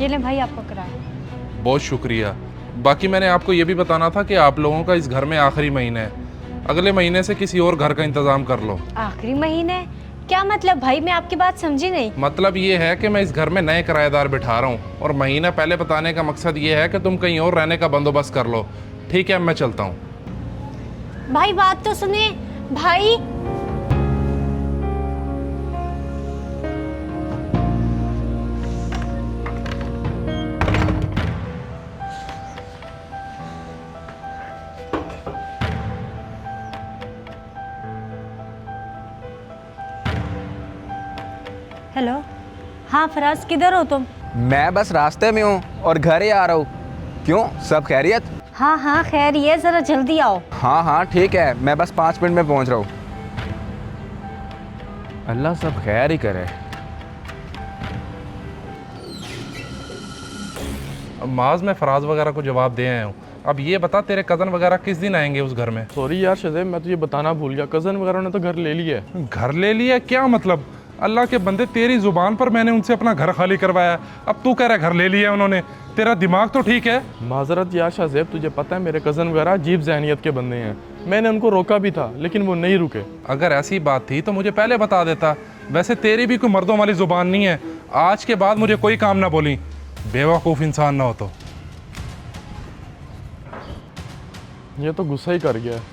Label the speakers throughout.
Speaker 1: ये लें भाई आपका किराया।
Speaker 2: बहुत शुक्रिया। बाकी मैंने आपको ये भी बताना था कि आप लोगों का इस घर में आखिरी महीना है, अगले महीने से किसी और घर का इंतज़ाम कर लो।
Speaker 1: आखिरी महीने क्या मतलब भाई, मैं आपकी बात समझी नहीं।
Speaker 2: मतलब ये है कि मैं इस घर में नए किराएदार बिठा रहा हूँ और महीना पहले बताने का मकसद ये है कि तुम कहीं और रहने का बंदोबस्त कर लो। ठीक है, मैं चलता हूँ।
Speaker 1: भाई बात तो सुने भाई। हेलो, हाँ फराज किधर हो तुम?
Speaker 3: मैं बस रास्ते में हूँ और घर ही आ रहा हूँ। क्यों, सब खैरियत?
Speaker 1: हाँ हाँ खैर, ये ज़रा जल्दी आओ।
Speaker 3: हाँ हाँ ठीक है, मैं बस 5 मिनट में पहुँच रहा हूँ। अल्लाह सब खैर ही करे।
Speaker 2: माज मैं फराज वगैरह को जवाब दे आया हूँ। अब ये बता, तेरे कज़न वगैरह किस दिन आएंगे उस घर में?
Speaker 4: सॉरी यार शज़ेब, मैं तुझे बताना भूल गया, कज़न वगैरह ने तो घर ले लिया है।
Speaker 2: घर ले लिया? क्या मतलब? अल्लाह के बंदे, तेरी जुबान पर मैंने उनसे अपना घर खाली करवाया, अब तू कह रहा है घर ले लिया उन्होंने? तेरा दिमाग तो ठीक है?
Speaker 4: माजरत यार शज़ेब, तुझे पता है मेरे कज़न वगैरह अजीब ज़हनियत के बंदे हैं। मैंने उनको रोका भी था लेकिन वो नहीं रुके।
Speaker 2: अगर ऐसी बात थी तो मुझे पहले बता देता। वैसे तेरी भी कोई मर्दों वाली जुबान नहीं है। आज के बाद मुझे कोई काम ना बोली, बेवकूफ़ इंसान ना हो तो।
Speaker 4: ये तो गुस्सा ही कर गया है।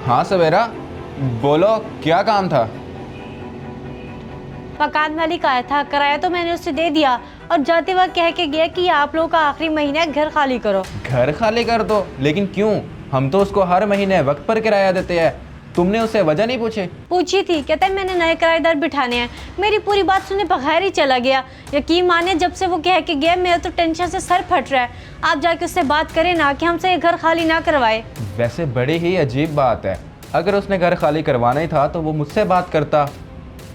Speaker 3: हाँ सवेरा, बोलो क्या काम था?
Speaker 1: मकान मालिक आया था, किराया तो मैंने उससे दे दिया और जाते वक्त कह के गया कि आप लोगों का आखिरी महीना है, घर खाली करो।
Speaker 3: घर खाली कर दो? लेकिन क्यों? हम तो उसको हर महीने वक्त पर किराया देते हैं। तुमने उससे वजह नहीं पूछी?
Speaker 1: पूछी थी, कहता है मैंने नए किराएदार बिठाने हैं। मेरी पूरी बात सुने बगैर ही चला गया। यकीन माने, जब से वो कह के गया मेरा तो टेंशन से सर फट रहा है। आप जाके उससे बात करें ना कि हमसे ये घर खाली ना करवाए।
Speaker 3: वैसे बड़ी ही अजीब बात है, अगर उसने घर खाली करवाना ही था तो वो मुझसे बात करता।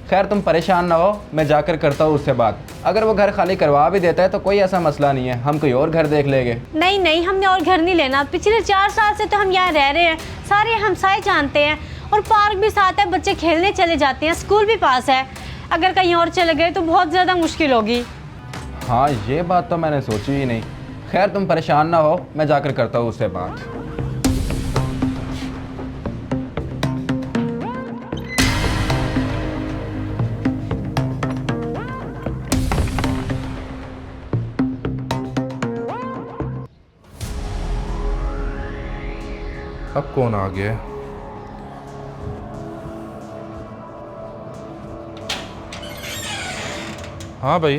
Speaker 3: खैर तुम परेशान ना हो, मैं जाकर करता हूँ उससे बात। अगर वो घर खाली करवा भी देता है तो कोई ऐसा मसला नहीं है, हम कोई और घर देख लेंगे।
Speaker 1: नहीं नहीं, हमने और घर नहीं लेना। पिछले 4 साल से तो हम यहाँ रह रहे हैं, सारे हमसाए जानते हैं और पार्क भी साथ है, बच्चे खेलने चले जाते हैं, स्कूल भी पास है। अगर कहीं और चले गए तो बहुत ज़्यादा मुश्किल होगी।
Speaker 3: हाँ ये बात तो मैंने सोची ही नहीं। खैर तुम परेशान ना हो, मैं जाकर करता हूँ उससे बात।
Speaker 2: अब कौन आ गया? हाँ भाई।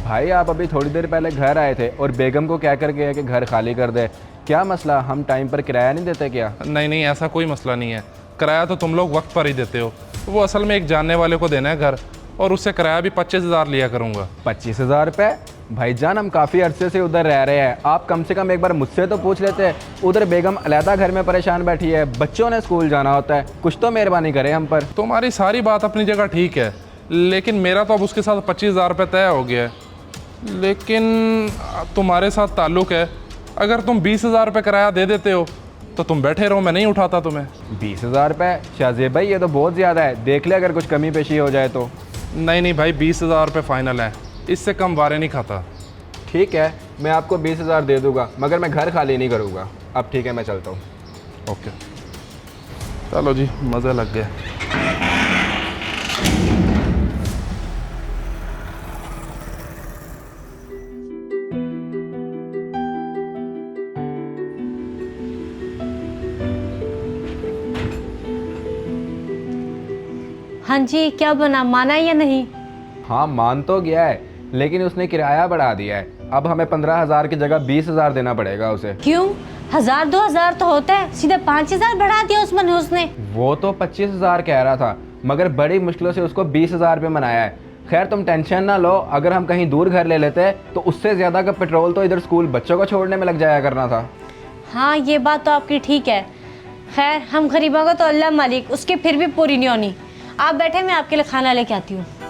Speaker 3: भाई आप अभी थोड़ी देर पहले घर आए थे और बेगम को क्या कर गए कि घर खाली कर दे। क्या मसला, हम टाइम पर किराया नहीं देते क्या?
Speaker 2: नहीं नहीं, ऐसा कोई मसला नहीं है। किराया तो तुम लोग वक्त पर ही देते हो। वो असल में एक जानने वाले को देना है घर, और उससे किराया भी 25,000 लिया करूँगा।
Speaker 3: 25,000 रुपये? भाईजान हम काफ़ी अरसे से उधर रह रहे हैं, आप कम से कम एक बार मुझसे तो पूछ लेते। उधर बेगम अलहदा घर में परेशान बैठी है, बच्चों ने स्कूल जाना होता है, कुछ तो मेहरबानी करें हम पर।
Speaker 2: तुम्हारी सारी बात अपनी जगह ठीक है, लेकिन मेरा तो अब उसके साथ 25,000 रुपये तय हो गया है। लेकिन तुम्हारे साथ ताल्लुक़ है, अगर तुम 20,000 रुपये किराया दे देते हो तो तुम बैठे रहो, मैं नहीं उठाता तुम्हें।
Speaker 3: 20,000 रुपये? शाहजेब भाई ये तो बहुत ज़्यादा है, देख ले अगर कुछ कमी पेशी हो जाए तो।
Speaker 2: नहीं नहीं भाई, 20,000 रुपये फ़ाइनल है, इससे कम वारे नहीं खाता।
Speaker 3: ठीक है, मैं आपको 20,000 दे दूंगा, मगर मैं घर खाली नहीं करूँगा। अब ठीक है, मैं चलता हूँ।
Speaker 2: ओके चलो जी, मज़े लग गए।
Speaker 1: हाँ जी, क्या बना, माना या नहीं?
Speaker 3: हाँ मान तो गया है, लेकिन उसने किराया बढ़ा दिया है। अब हमें 15,000 की जगह 20,000 देना पड़ेगा उसे।
Speaker 1: क्यों? 1,000-2,000 तो होता है, सीधे 5,000 बढ़ा दिया उस मनहूस ने।
Speaker 3: वो तो 25,000 कह रहा था, मगर बड़ी मुश्किलों से उसको 20,000 पे मनाया है। खैर तुम टेंशन ना लो, अगर हम कहीं दूर घर ले लेते तो उससे ज़्यादा का पेट्रोल तो इधर स्कूल बच्चों को छोड़ने में लग जाया करना था।
Speaker 1: हाँ ये बात तो आपकी ठीक है। खैर हम गरीबों का तो अल्लाह मालिक, उसकी फिर भी पूरी नहीं होनी। आप बैठे, मैं आपके लिए खाना लेके आती हूँ।